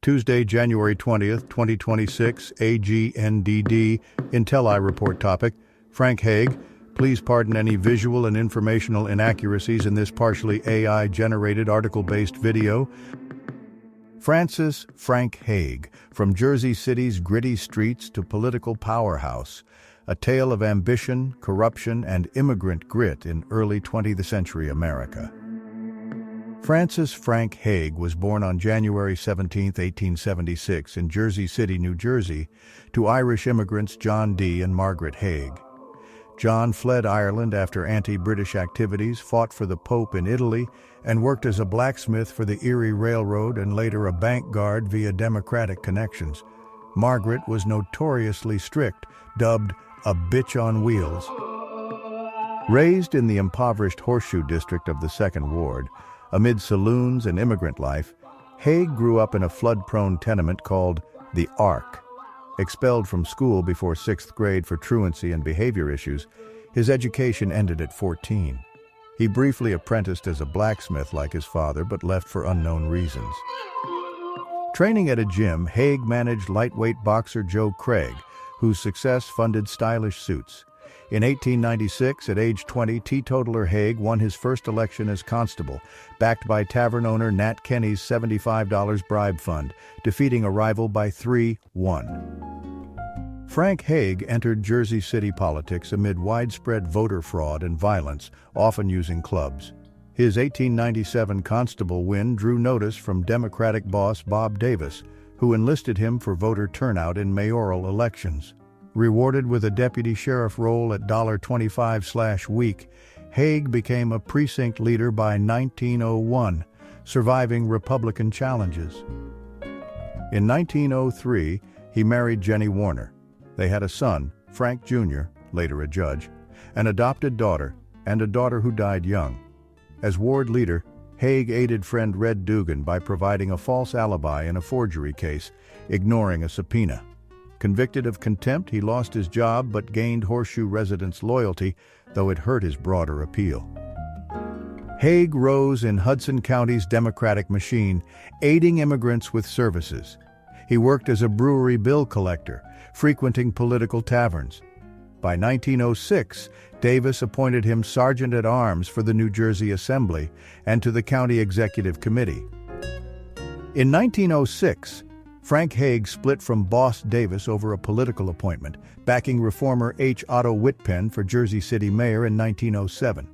Tuesday, January 20th, 2026, AGNDD intelliReport topic. Frank Hague, please pardon any visual and informational inaccuracies in this partially AI-generated article-based video. Frank Hague, from Jersey City's gritty streets to political powerhouse, a tale of ambition, corruption, and immigrant grit in early 20th century America. Frank Hague was born on January 17, 1876, in Jersey City, New Jersey, to Irish immigrants John D. and Margaret Hague. John fled Ireland after anti-British activities, fought for the Pope in Italy, and worked as a blacksmith for the Erie Railroad and later a bank guard via Democratic connections. Margaret was notoriously strict, dubbed a bitch on wheels. Raised in the impoverished Horseshoe District of the Second Ward, amid saloons and immigrant life, Hague grew up in a flood-prone tenement called the Ark. Expelled from school before 6th grade for truancy and behavior issues, his education ended at 14. He briefly apprenticed as a blacksmith like his father, but left for unknown reasons. Training at a gym, Hague managed lightweight boxer Joe Craig, whose success funded stylish suits. In 1896, at age 20, teetotaler Hague won his first election as constable, backed by tavern owner Nat Kenny's $75 bribe fund, defeating a rival by 3-1. Frank Hague entered Jersey City politics amid widespread voter fraud and violence, often using clubs. His 1897 constable win drew notice from Democratic boss Bob Davis, who enlisted him for voter turnout in mayoral elections. Rewarded with a deputy sheriff role at $25/week, Hague became a precinct leader by 1901, surviving Republican challenges. In 1903, he married Jenny Warner. They had a son, Frank Jr., later a judge, an adopted daughter, and a daughter who died young. As ward leader, Hague aided friend Red Dugan by providing a false alibi in a forgery case, ignoring a subpoena. Convicted of contempt, he lost his job but gained Horseshoe residents' loyalty, though it hurt his broader appeal. Hague rose in Hudson County's Democratic machine, aiding immigrants with services. He worked as a brewery bill collector, frequenting political taverns. By 1906, Davis appointed him Sergeant-at-Arms for the New Jersey Assembly and to the County Executive Committee. In 1906, Frank Hague split from boss Davis over a political appointment, backing reformer H. Otto Whitpen for Jersey City mayor in 1907.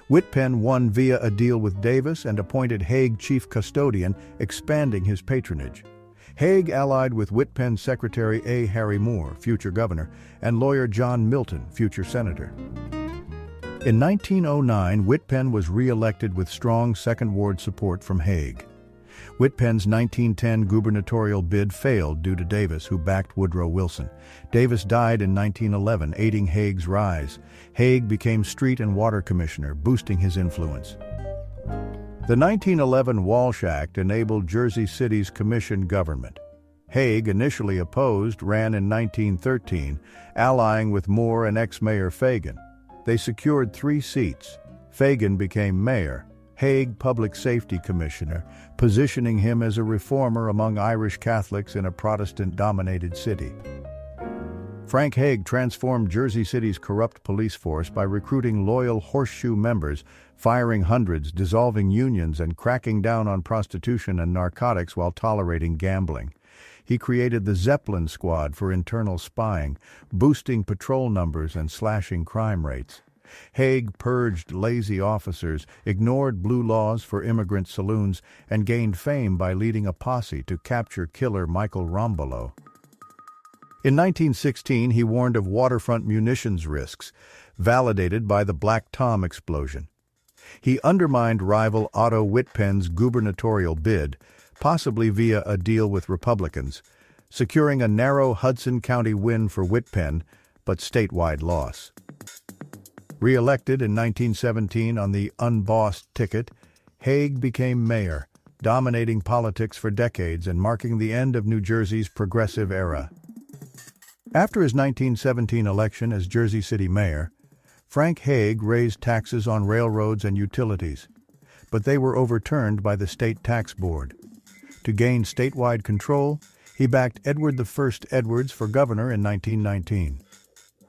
Whitpen won via a deal with Davis and appointed Hague chief custodian, expanding his patronage. Hague allied with Whitpen's secretary A. Harry Moore, future governor, and lawyer John Milton, future senator. In 1909, Whitpen was re-elected with strong Second Ward support from Hague. Whitpen's 1910 gubernatorial bid failed due to Davis, who backed Woodrow Wilson. Davis died in 1911, aiding Hague's rise. Hague became street and water commissioner, boosting his influence. The 1911 Walsh Act enabled Jersey City's commission government. Hague, initially opposed, ran in 1913, allying with Moore and ex-mayor Fagan. They secured 3 seats. Fagan became mayor, Hague Public Safety Commissioner, positioning him as a reformer among Irish Catholics in a Protestant-dominated city. Frank Hague transformed Jersey City's corrupt police force by recruiting loyal Horseshoe members, firing hundreds, dissolving unions, and cracking down on prostitution and narcotics while tolerating gambling. He created the Zeppelin Squad for internal spying, boosting patrol numbers and slashing crime rates. Hague purged lazy officers, ignored blue laws for immigrant saloons, and gained fame by leading a posse to capture killer Michael Rombolo. In 1916, he warned of waterfront munitions risks, validated by the Black Tom explosion. He undermined rival Otto Whitpen's gubernatorial bid, possibly via a deal with Republicans, securing a narrow Hudson County win for Whitpen, but statewide loss. Re-elected in 1917 on the unbossed ticket, Hague became mayor, dominating politics for decades and marking the end of New Jersey's progressive era. After his 1917 election as Jersey City mayor, Frank Hague raised taxes on railroads and utilities, but they were overturned by the state tax board. To gain statewide control, he backed Edward I Edwards for governor in 1919.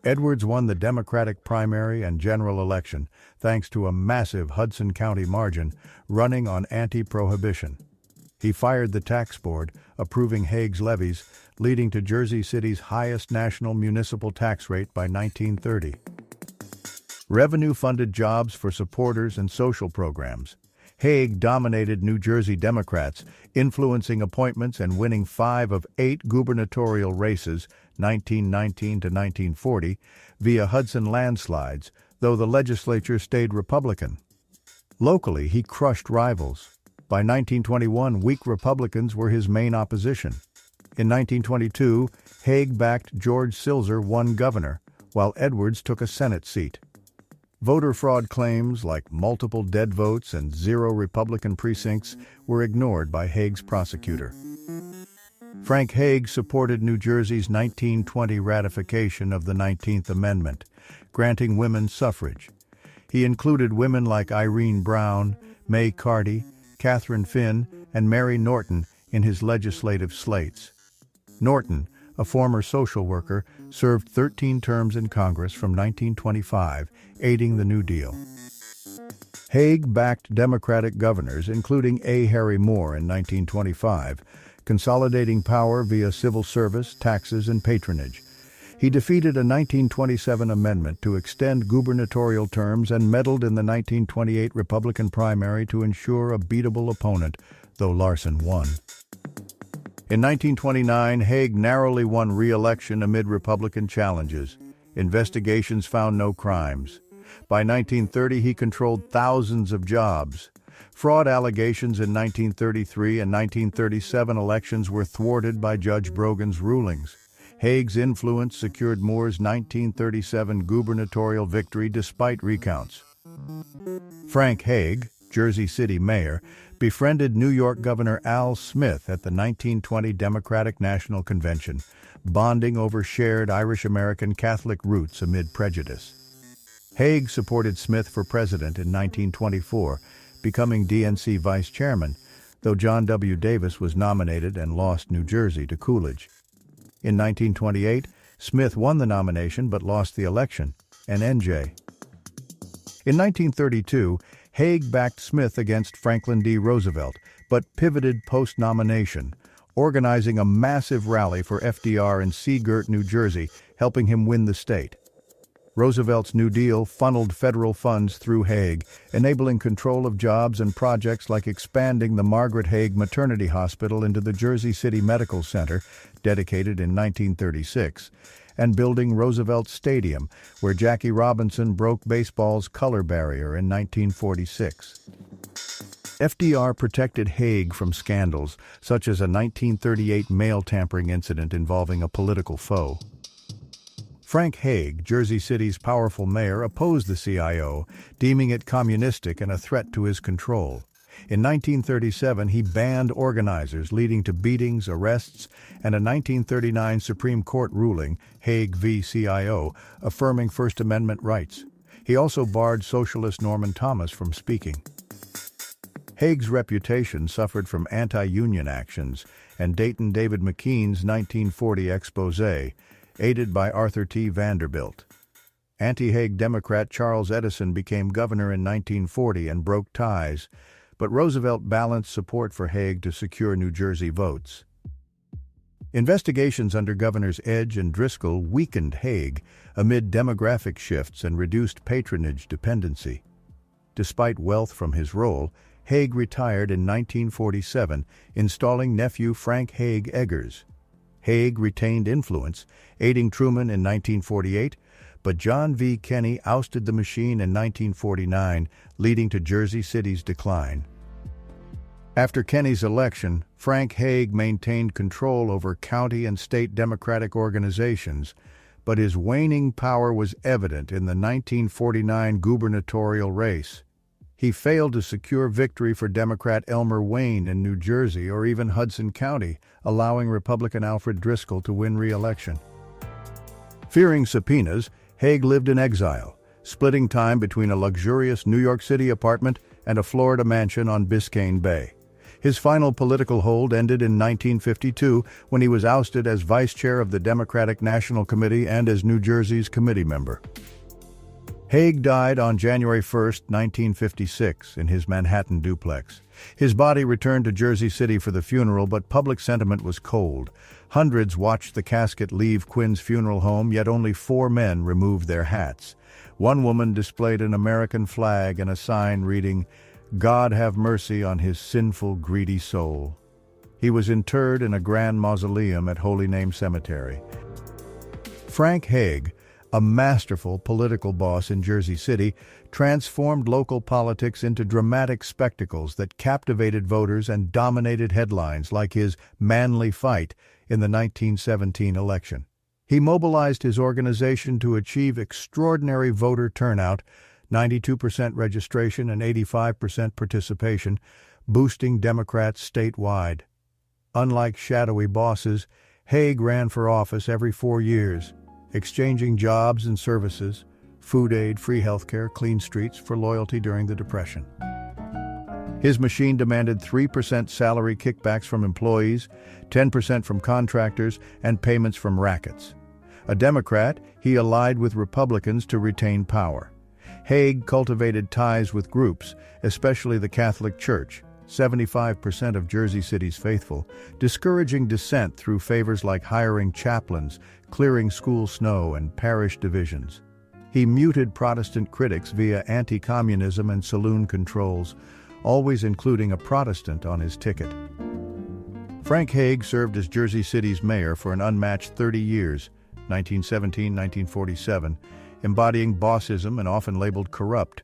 Edwards won the Democratic primary and general election thanks to a massive Hudson County margin, running on anti-prohibition. He fired the tax board, approving Hague's levies, leading to Jersey City's highest national municipal tax rate by 1930. Revenue funded jobs for supporters and social programs. Hague dominated New Jersey Democrats, influencing appointments and winning 5 of 8 gubernatorial races, 1919 to 1940, via Hudson landslides, though the legislature stayed Republican. Locally, he crushed rivals. By 1921, weak Republicans were his main opposition. In 1922, Hague backed George Silzer won governor, while Edwards took a Senate seat. Voter fraud claims, like multiple dead votes and 0 Republican precincts, were ignored by Hague's prosecutor. Frank Hague supported New Jersey's 1920 ratification of the 19th Amendment, granting women suffrage. He included women like Irene Brown, May Carty, Catherine Finn, and Mary Norton in his legislative slates. Norton, a former social worker, served 13 terms in Congress from 1925, aiding the New Deal. Hague backed Democratic governors, including A. Harry Moore in 1925, consolidating power via civil service, taxes, and patronage. He defeated a 1927 amendment to extend gubernatorial terms and meddled in the 1928 Republican primary to ensure a beatable opponent, though Larson won. In 1929, Hague narrowly won re-election amid Republican challenges. Investigations found no crimes. By 1930, he controlled thousands of jobs. Fraud allegations in 1933 and 1937 elections were thwarted by Judge Brogan's rulings. Hague's influence secured Moore's 1937 gubernatorial victory despite recounts. Frank Hague, Jersey City mayor, befriended New York Governor Al Smith at the 1920 Democratic National Convention, bonding over shared Irish-American Catholic roots amid prejudice. Hague supported Smith for president in 1924, becoming DNC vice chairman, though John W. Davis was nominated and lost New Jersey to Coolidge. In 1928, Smith won the nomination but lost the election, and NJ. In 1932, Hague backed Smith against Franklin D. Roosevelt, but pivoted post-nomination, organizing a massive rally for FDR in Seagirt, New Jersey, helping him win the state. Roosevelt's New Deal funneled federal funds through Hague, enabling control of jobs and projects like expanding the Margaret Hague Maternity Hospital into the Jersey City Medical Center, dedicated in 1936, and building Roosevelt Stadium, where Jackie Robinson broke baseball's color barrier in 1946. FDR protected Hague from scandals, such as a 1938 mail tampering incident involving a political foe. Frank Hague, Jersey City's powerful mayor, opposed the CIO, deeming it communistic and a threat to his control. In 1937, he banned organizers, leading to beatings, arrests, and a 1939 Supreme Court ruling, Hague v. CIO, affirming First Amendment rights. He also barred socialist Norman Thomas from speaking. Hague's reputation suffered from anti-union actions and Dayton David McKean's 1940 exposé, aided by Arthur T. Vanderbilt. Anti-Hague Democrat Charles Edison became governor in 1940 and broke ties, but Roosevelt balanced support for Hague to secure New Jersey votes. Investigations under Governors Edge and Driscoll weakened Hague amid demographic shifts and reduced patronage dependency. Despite wealth from his role, Hague retired in 1947, installing nephew Frank Hague Eggers. Hague retained influence, aiding Truman in 1948, but John V. Kenney ousted the machine in 1949, leading to Jersey City's decline. After Kenney's election, Frank Hague maintained control over county and state Democratic organizations, but his waning power was evident in the 1949 gubernatorial race. He failed to secure victory for Democrat Elmer Wayne in New Jersey or even Hudson County, allowing Republican Alfred Driscoll to win re-election. Fearing subpoenas, Hague lived in exile, splitting time between a luxurious New York City apartment and a Florida mansion on Biscayne Bay. His final political hold ended in 1952 when he was ousted as vice chair of the Democratic National Committee and as New Jersey's committee member. Hague died on January 1, 1956, in his Manhattan duplex. His body returned to Jersey City for the funeral, but public sentiment was cold. Hundreds watched the casket leave Quinn's funeral home, yet only 4 men removed their hats. One woman displayed an American flag and a sign reading, "God have mercy on his sinful, greedy soul." He was interred in a grand mausoleum at Holy Name Cemetery. Frank Hague, a masterful political boss in Jersey City, transformed local politics into dramatic spectacles that captivated voters and dominated headlines like his manly fight in the 1917 election. He mobilized his organization to achieve extraordinary voter turnout, 92% registration and 85% participation, boosting Democrats statewide. Unlike shadowy bosses, Hague ran for office every 4 years, exchanging jobs and services, food aid, free healthcare, clean streets for loyalty during the Depression. His machine demanded 3% salary kickbacks from employees, 10% from contractors, and payments from rackets. A Democrat, he allied with Republicans to retain power. Hague cultivated ties with groups, especially the Catholic Church, 75% of Jersey City's faithful, discouraging dissent through favors like hiring chaplains, clearing school snow, and parish divisions. He muted Protestant critics via anti-communism and saloon controls, always including a Protestant on his ticket. Frank Hague served as Jersey City's mayor for an unmatched 30 years, 1917-1947, embodying bossism and often labeled corrupt,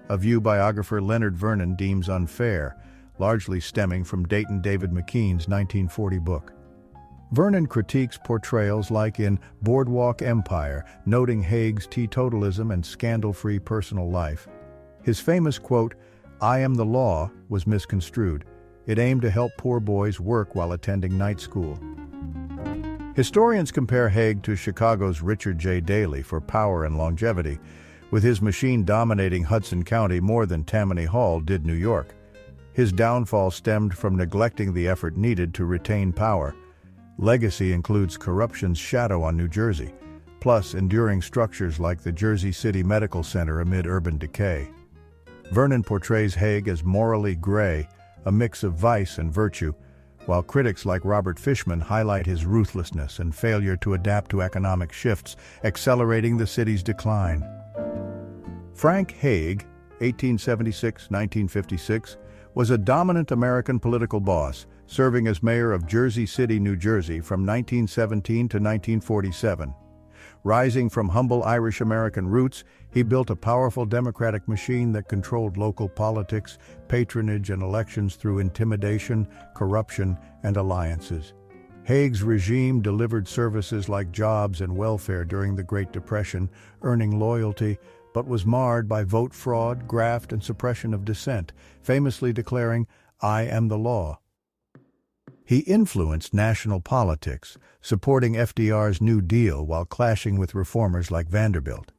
a view biographer Leonard Vernon deems unfair, largely stemming from Dayton David McKean's 1940 book. Vernon critiques portrayals like in Boardwalk Empire, noting Hague's teetotalism and scandal-free personal life. His famous quote, "I am the law," was misconstrued. It aimed to help poor boys work while attending night school. Historians compare Hague to Chicago's Richard J. Daley for power and longevity, with his machine dominating Hudson County more than Tammany Hall did New York. His downfall stemmed from neglecting the effort needed to retain power. Legacy includes corruption's shadow on New Jersey, plus enduring structures like the Jersey City Medical Center amid urban decay. Vernon portrays Hague as morally gray, a mix of vice and virtue, while critics like Robert Fishman highlight his ruthlessness and failure to adapt to economic shifts, accelerating the city's decline. Frank Hague, 1876-1956, was a dominant American political boss, serving as mayor of Jersey City, New Jersey from 1917 to 1947. Rising from humble Irish-American roots, he built a powerful democratic machine that controlled local politics, patronage, and elections through intimidation, corruption, and alliances. Hague's regime delivered services like jobs and welfare during the Great Depression, earning loyalty, but was marred by vote fraud, graft, and suppression of dissent, famously declaring, "I am the law." He influenced national politics, supporting FDR's New Deal while clashing with reformers like Vanderbilt.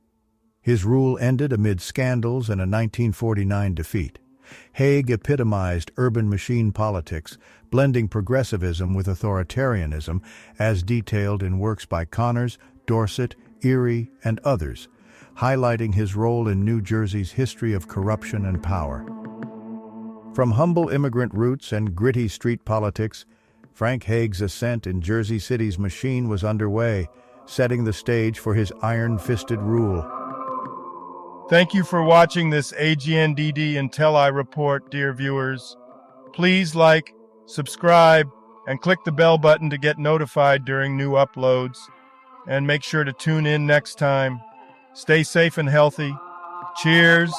His rule ended amid scandals and a 1949 defeat. Hague epitomized urban machine politics, blending progressivism with authoritarianism, as detailed in works by Connors, Dorset, Erie, and others, highlighting his role in New Jersey's history of corruption and power. From humble immigrant roots and gritty street politics, Frank Hague's ascent in Jersey City's machine was underway, setting the stage for his iron-fisted rule. Thank you for watching this AGNDD intelliReport, dear viewers. Please like, subscribe, and click the bell button to get notified during new uploads. And make sure to tune in next time. Stay safe and healthy. Cheers.